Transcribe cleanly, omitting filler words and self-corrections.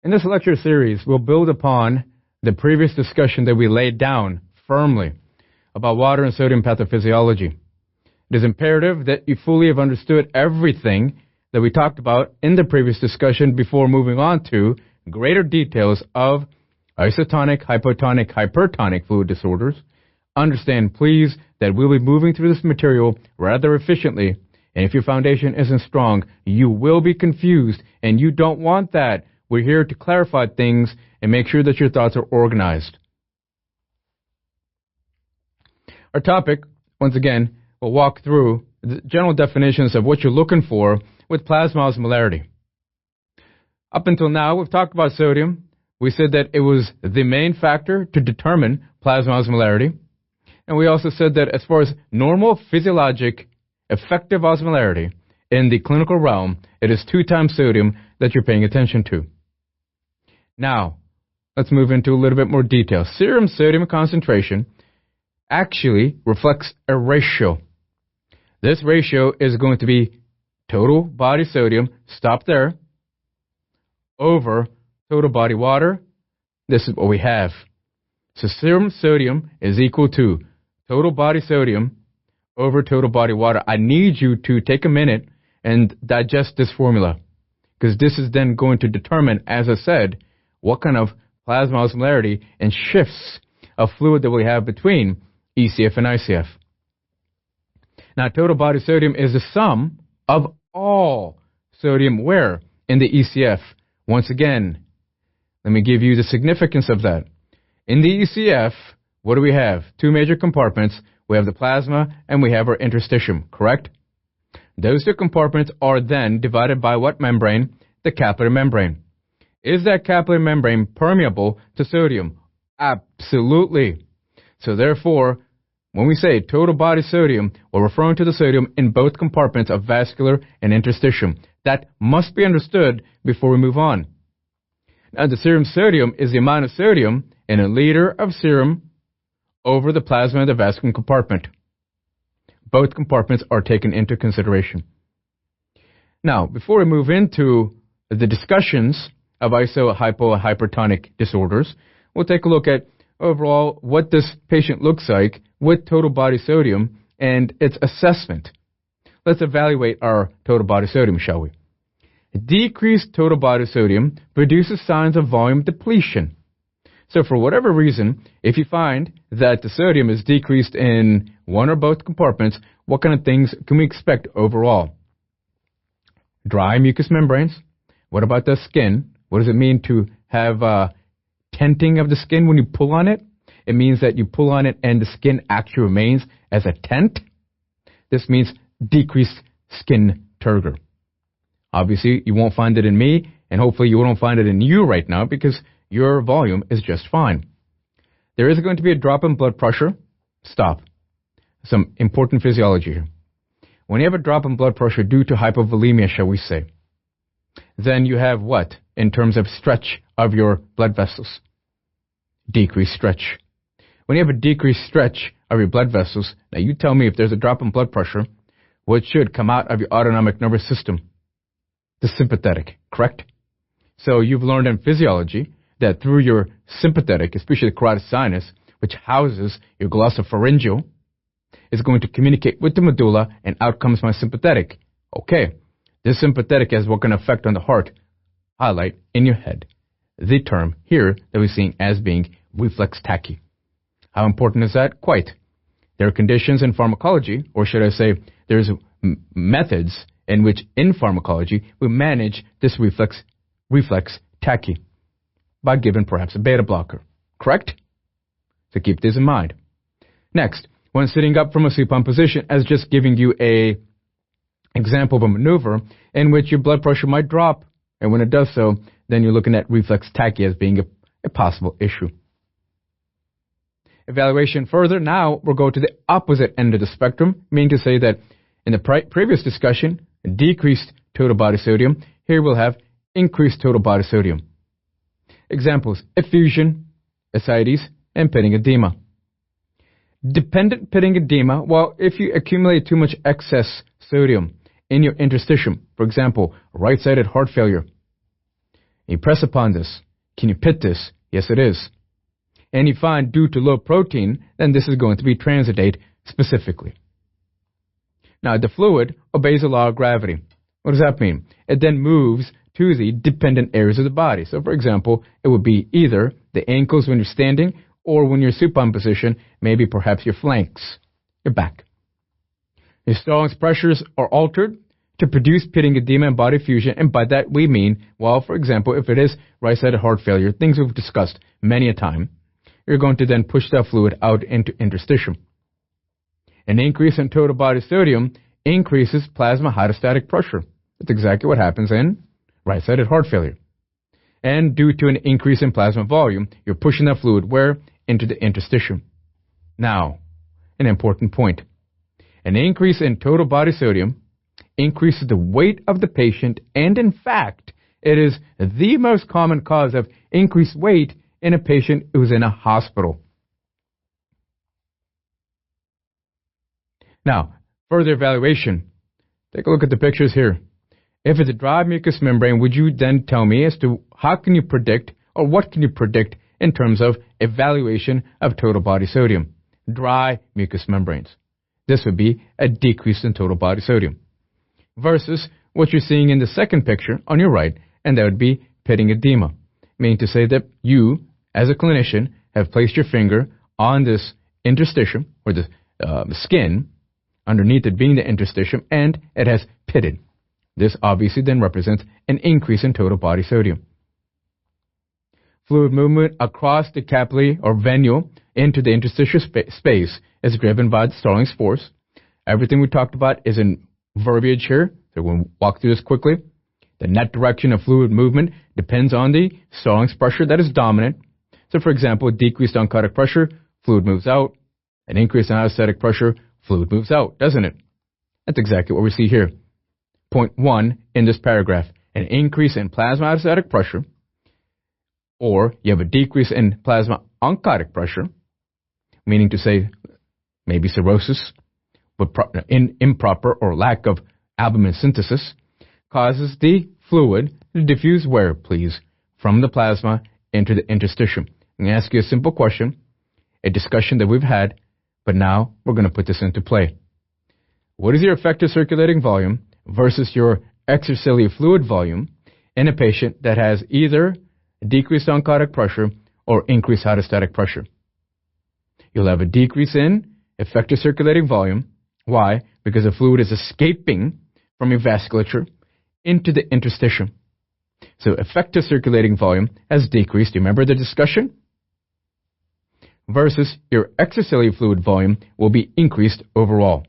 In this lecture series, we'll build upon the previous discussion that we laid down firmly about water and sodium pathophysiology. It is imperative that you fully have understood everything that we talked about in the previous discussion before moving on to greater details of isotonic, hypotonic, hypertonic fluid disorders. Understand, please, that we'll be moving through this material rather efficiently, and if your foundation isn't strong, you will be confused, and you don't want that. We're here to clarify things and make sure that your thoughts are organized. Our topic, once again, will walk through the general definitions of what you're looking for with plasma osmolarity. Up until now, we've talked about sodium. We said that it was the main factor to determine plasma osmolarity. And we also said that as far as normal physiologic effective osmolarity in the clinical realm, it is 2 times sodium that you're paying attention to. Now, let's move into a little bit more detail. Serum sodium concentration actually reflects a ratio. This ratio is going to be total body sodium, stop there, over total body water. This is what we have. So serum sodium is equal to total body sodium over total body water. I need you to take a minute and digest this formula, because this is then going to determine, as I said, what kind of plasma osmolarity and shifts of fluid that we have between ECF and ICF. Now, total body sodium is the sum of all sodium where? In the ECF. Once again, let me give you the significance of that. In the ECF, what do we have? 2 major compartments. We have the plasma and we have our interstitium, correct? Those 2 compartments are then divided by what membrane? The capillary membrane. Is that capillary membrane permeable to sodium? Absolutely. So therefore, when we say total body sodium, we're referring to the sodium in both compartments of vascular and interstitium. That must be understood before we move on. Now, the serum sodium is the amount of sodium in a liter of serum over the plasma in the vascular compartment. Both compartments are taken into consideration. Now, before we move into the discussions of iso, hypo, and hypertonic disorders, we'll take a look at overall what this patient looks like with total body sodium and its assessment. Let's evaluate our total body sodium, shall we? Decreased total body sodium produces signs of volume depletion. So for whatever reason, if you find that the sodium is decreased in one or both compartments, what kind of things can we expect overall? Dry mucous membranes. What about the skin? What does it mean to have tenting of the skin when you pull on it? It means that you pull on it and the skin actually remains as a tent. This means decreased skin turgor. Obviously, you won't find it in me, and hopefully you won't find it in you right now because your volume is just fine. There is going to be a drop in blood pressure. Stop. Some important physiology here. When you have a drop in blood pressure due to hypovolemia, shall we say, then you have what in terms of stretch of your blood vessels? Decreased stretch. When you have a decreased stretch of your blood vessels, now you tell me if there's a drop in blood pressure, what should come out of your autonomic nervous system? The sympathetic, correct? So you've learned in physiology that through your sympathetic, especially the carotid sinus, which houses your glossopharyngeal, is going to communicate with the medulla, and out comes my sympathetic. Okay, this sympathetic has what can affect on the heart. Highlight in your head the term here that we're seeing as being reflex tachy. How important is that? Quite. There are conditions in pharmacology, or should I say, there's methods in which in pharmacology we manage this reflex tachy by giving perhaps a beta blocker. Correct? So keep this in mind. Next, when sitting up from a supine position, as just giving you a example of a maneuver in which your blood pressure might drop, and when it does so, then you're looking at reflex tachy as being a possible issue. Evaluation further, now we'll go to the opposite end of the spectrum, meaning to say that in the previous discussion, decreased total body sodium, here we'll have increased total body sodium. Examples: effusion, ascites, and pitting edema. Dependent pitting edema, well, if you accumulate too much excess sodium in your interstitium, for example, right-sided heart failure, You press upon this. Can you pit this? Yes, it is. And you find due to low protein, then this is going to be transitate specifically. Now, the fluid obeys the law of gravity. What does that mean? It then moves to the dependent areas of the body. So, for example, it would be either the ankles when you're standing, or when you're supine position, maybe perhaps your flanks, your back. Your Stallings pressures are altered to produce pitting edema and body fusion, and by that we mean, well, for example, if it is right-sided heart failure, things we've discussed many a time, you're going to then push that fluid out into interstitium. An increase in total body sodium increases plasma hydrostatic pressure. That's exactly what happens in right-sided heart failure. And due to an increase in plasma volume, you're pushing that fluid where? Into the interstitium. Now, an important point. An increase in total body sodium increases the weight of the patient, and in fact, it is the most common cause of increased weight in a patient who's in a hospital. Now, further evaluation. Take a look at the pictures here. If it's a dry mucous membrane, would you then tell me as to how can you predict, or what can you predict in terms of evaluation of total body sodium? Dry mucous membranes. This would be a decrease in total body sodium. Versus what you're seeing in the second picture on your right, and that would be pitting edema. Meaning to say that you, as a clinician, have placed your finger on this interstitium, or the skin, underneath it being the interstitium, and it has pitted. This obviously then represents an increase in total body sodium. Fluid movement across the capillary or venule into the interstitial space is driven by the Stallings force. Everything we talked about is in verbiage here, so we'll walk through this quickly. The net direction of fluid movement depends on the Stallings pressure that is dominant. So, for example, decreased oncotic pressure, fluid moves out. An increase in hydrostatic pressure, fluid moves out, doesn't it? That's exactly what we see here. Point 1 in this paragraph, an increase in plasma hydrostatic pressure, or you have a decrease in plasma oncotic pressure, meaning to say maybe cirrhosis, but improper or lack of albumin synthesis, causes the fluid to diffuse where, please? From the plasma into the interstitium. I'm going to ask you a simple question, a discussion that we've had, but now we're going to put this into play. What is your effective circulating volume versus your extracellular fluid volume in a patient that has either decreased oncotic pressure or increased hydrostatic pressure? You'll have a decrease in effective circulating volume. Why? Because the fluid is escaping from your vasculature into the interstitium. So effective circulating volume has decreased. Do you remember the discussion? Versus your extracellular fluid volume will be increased overall.